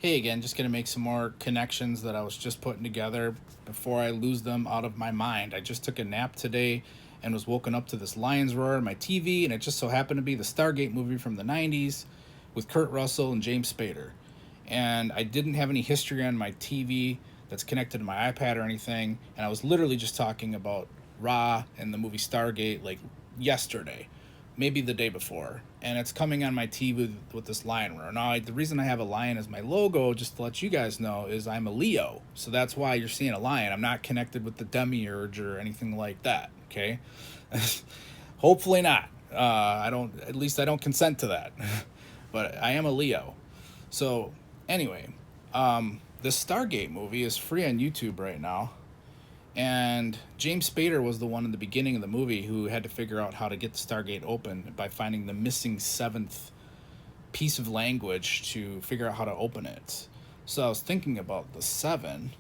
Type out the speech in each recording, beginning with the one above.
Hey again, just gonna make some more connections that I was just putting together before I lose them out of my mind. I just took a nap today and was woken up to this lion's roar on my TV, and it just so happened to be the Stargate movie from the 90s with Kurt Russell and James Spader. And I didn't have any history on my TV that's connected to my iPad or anything, and I was literally just talking about Ra and the movie Stargate like yesterday, maybe the day before, and it's coming on my TV with this lion roar. Now, the reason I have a lion as my logo, just to let you guys know, is I'm a Leo, so that's why you're seeing a lion. I'm not connected with the demiurge or anything like that. Okay, hopefully not. I don't. At least I don't consent to that. But I am a Leo. So anyway, the Stargate movie is free on YouTube right now. And James Spader was the one in the beginning of the movie who had to figure out how to get the Stargate open by finding the missing seventh piece of language to figure out how to open it. So I was thinking about the seven,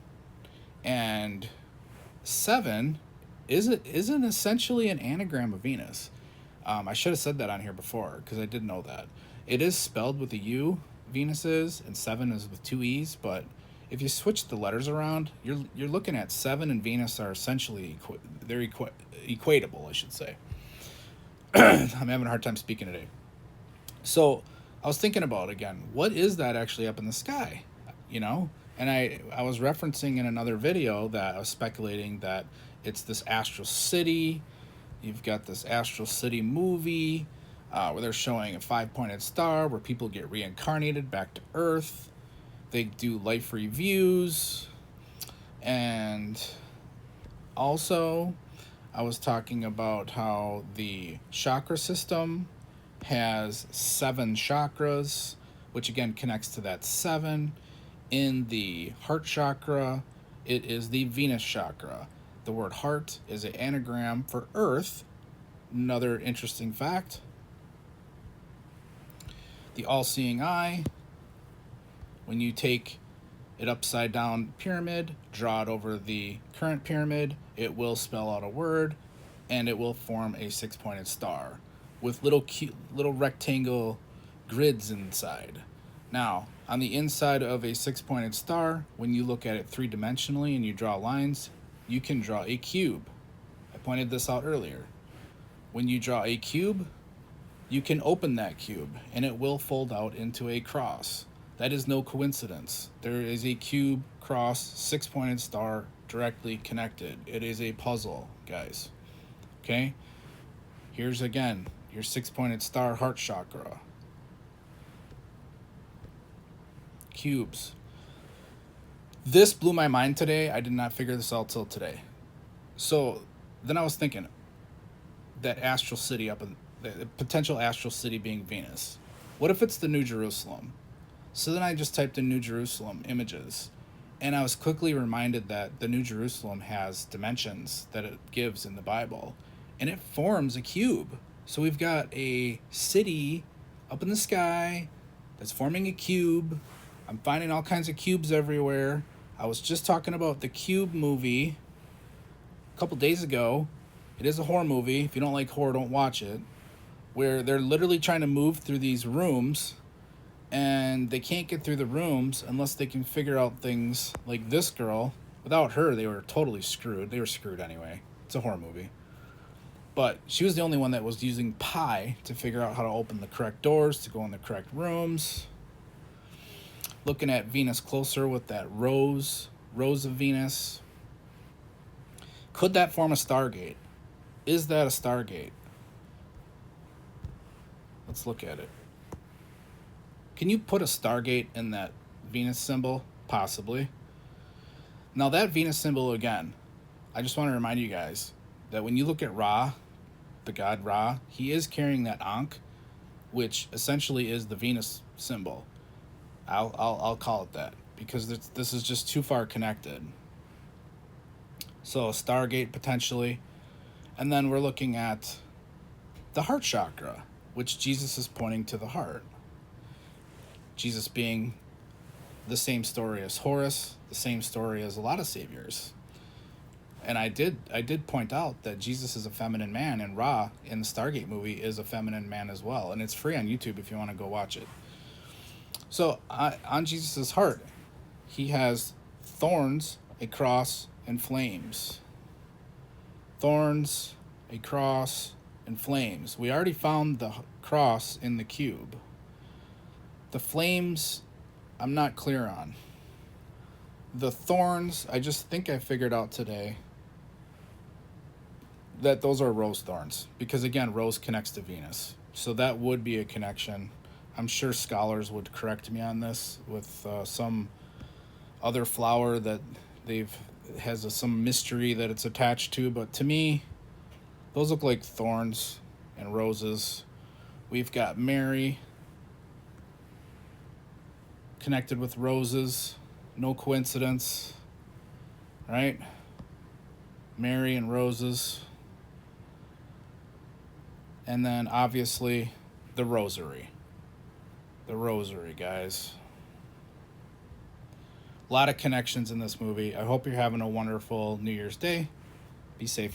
and seven isn't essentially an anagram of Venus. I should have said that on here before because I did know that. It is spelled with a U, Venus is, and seven is with two E's, but if you switch the letters around, you're looking at seven and Venus are essentially equatable, I should say. I'm having a hard time speaking today. So I was thinking about again, what is that actually up in the sky? You know, and I was referencing in another video that I was speculating that it's this astral city. You've got this astral city movie where they're showing a five-pointed star where people get reincarnated back to Earth. They do life reviews, and also I was talking about how the chakra system has seven chakras, which again connects to that seven. In the heart chakra, it is the Venus chakra. The word heart is an anagram for earth. Another interesting fact. The all-seeing eye, when you take it upside down pyramid, draw it over the current pyramid, it will spell out a word, and it will form a six-pointed star with little cute, little rectangle grids inside. Now, on the inside of a six-pointed star, when you look at it three-dimensionally and you draw lines, you can draw a cube. I pointed this out earlier. When you draw a cube, you can open that cube and it will fold out into a cross. That is no coincidence. There is a cube, cross, six-pointed star directly connected. It is a puzzle, guys. Okay? Here's again your six-pointed star heart chakra. Cubes. This blew my mind today. I did not figure this out till today. So then I was thinking that astral city up in the potential astral city being Venus. What if it's the New Jerusalem? So then I just typed in New Jerusalem images, and I was quickly reminded that the New Jerusalem has dimensions that it gives in the Bible, and it forms a cube. So we've got a city up in the sky that's forming a cube. I'm finding all kinds of cubes everywhere. I was just talking about the Cube movie a couple days ago. It is a horror movie. If you don't like horror, don't watch it. Where they're literally trying to move through these rooms, and they can't get through the rooms unless they can figure out things like this girl. Without her, they were totally screwed. They were screwed anyway. It's a horror movie. But she was the only one that was using pi to figure out how to open the correct doors to go in the correct rooms. Looking at Venus closer with that rose of Venus. Could that form a stargate? Is that a stargate? Let's look at it. Can you put a stargate in that Venus symbol? Possibly. Now that Venus symbol again, I just want to remind you guys that when you look at Ra, the god Ra, he is carrying that ankh, which essentially is the Venus symbol. I'll call it that because this is just too far connected. So a stargate potentially, and then we're looking at the heart chakra, which Jesus is pointing to the heart. Jesus being the same story as Horus, the same story as a lot of saviors. And I did point out that Jesus is a feminine man, and Ra in the Stargate movie is a feminine man as well. And it's free on YouTube if you want to go watch it. So on Jesus' heart, he has thorns, a cross, and flames. Thorns, a cross, and flames. We already found the cross in the cube. The flames, I'm not clear on. The thorns, I just think I figured out today that those are rose thorns. Because again, rose connects to Venus. So that would be a connection. I'm sure scholars would correct me on this with some other flower that they've has some mystery that it's attached to, but to me those look like thorns and roses. We've got Mary connected with roses. No coincidence, right? Mary and roses. And then obviously the rosary. The rosary, guys. A lot of connections in this movie. I hope you're having a wonderful New Year's Day. Be safe.